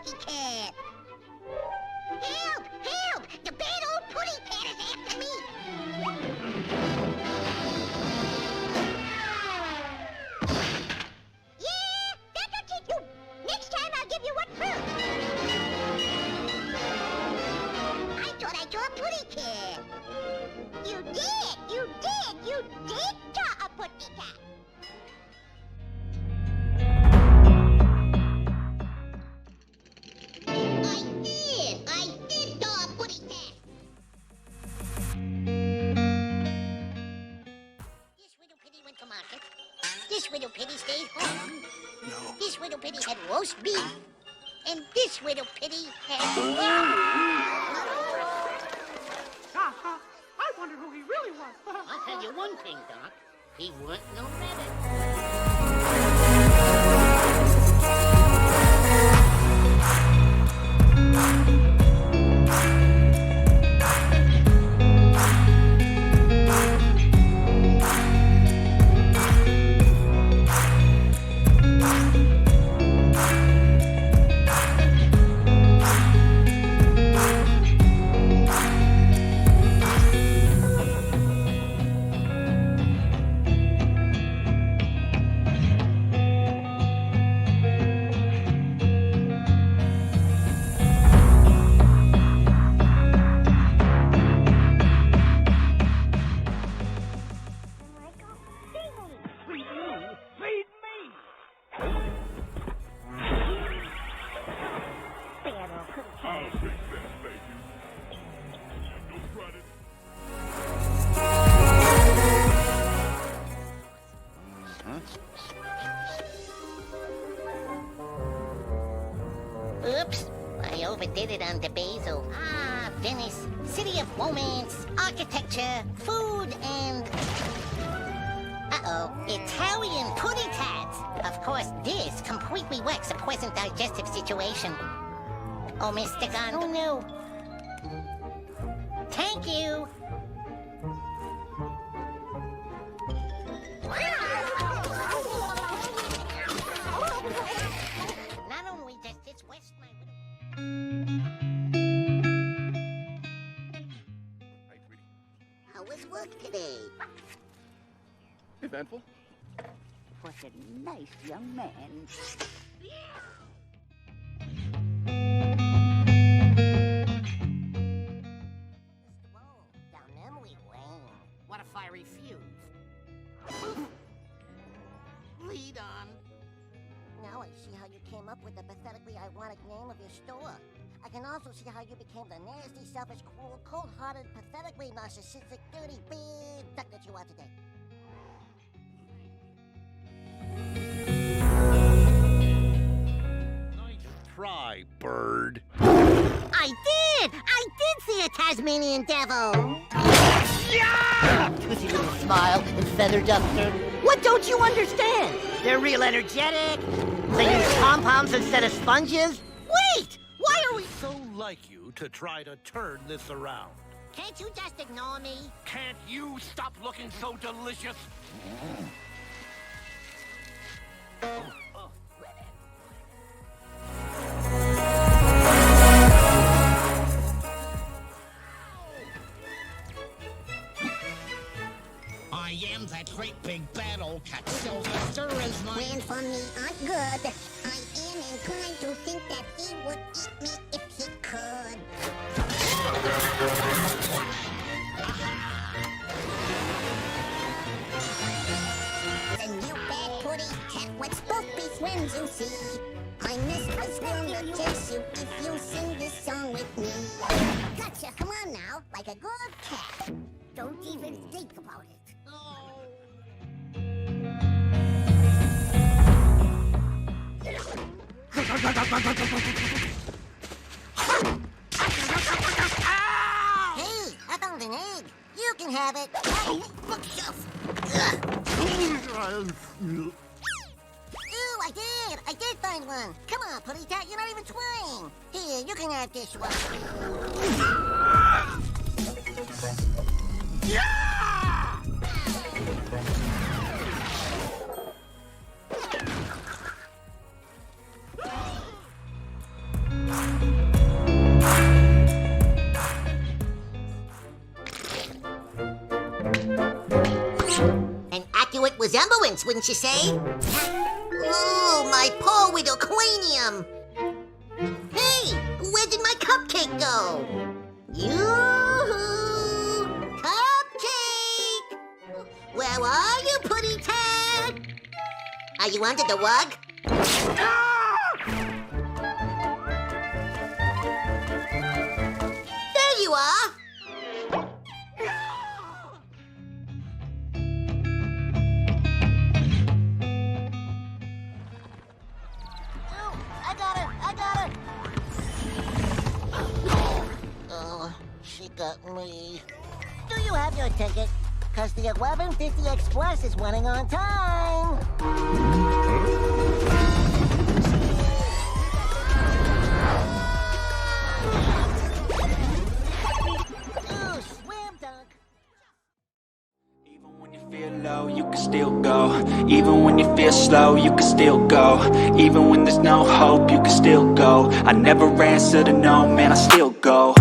Puddy cat. Help! Help! The bad old Puddy cat is after me! Yeah, that'll teach you! Next time I'll give you one first! I thought I saw a Puddy cat! You did! You did! You did draw a Puddy cat! I did draw a Puddy cat! This widow Piddy went to market. This widow Piddy stayed home. No. This widow Piddy had roast beef. And this widow Piddy had... I wonder who he really was. I'll tell you one thing, Doc. He weren't no rabbit. Oops, I overdid it on the basil. Ah, Venice, city of romance, architecture, food, and... Uh-oh, Italian puddy tats. Of course, this completely wrecks a pleasant digestive situation. Oh, Mr. Gunn. Oh, no. Thank you. Not only does this waste my widow... Hi, Tweety. How was work today? Eventful? What a nice young man. Down memory lane. What if I refuse? Lead on. Now I see how you came up with the pathetically ironic name of your store. I can also see how you became the nasty, selfish, cruel, cold-hearted, pathetically narcissistic, dirty, big duck that you are today. Nice try, bird. I did see a Tasmanian devil! Pussy little smile and feather duster. What don't you understand? They're real energetic. They use pom-poms instead of sponges. Wait! Why are we... So like you to try to turn this around. Can't you just ignore me? Can't you stop looking so delicious? I am that great big bad old cat. Sylvester is my... Plans for me aren't good. I am inclined to think that he would eat me if he could. The new bad puddy cat with both be friends, you see. My mistress will not chase you if you sing this song with me. Gotcha, come on now, like a good cat. Don't even think about it. Hey, I found an egg. You can have it. Hey, bookshelf. Ooh, I did find one. Come on, Puddy Tat, you're not even trying. Here, you can have this one. resemblance, wouldn't you say? Ooh, my poor little cranium. Hey, where did my cupcake go? Yoo-hoo! Cupcake! Where are you, Puddy Tad? Are you under the rug? There you are! I got her! Oh, she got me. Do you have your ticket? Because the 11:50 Express is running on time. Ooh, swim dunk. Even when you feel low, you can still go. Even when you feel slow, you can still go. Even when there's no hope, you can still go. I never answer to no, man, I still go.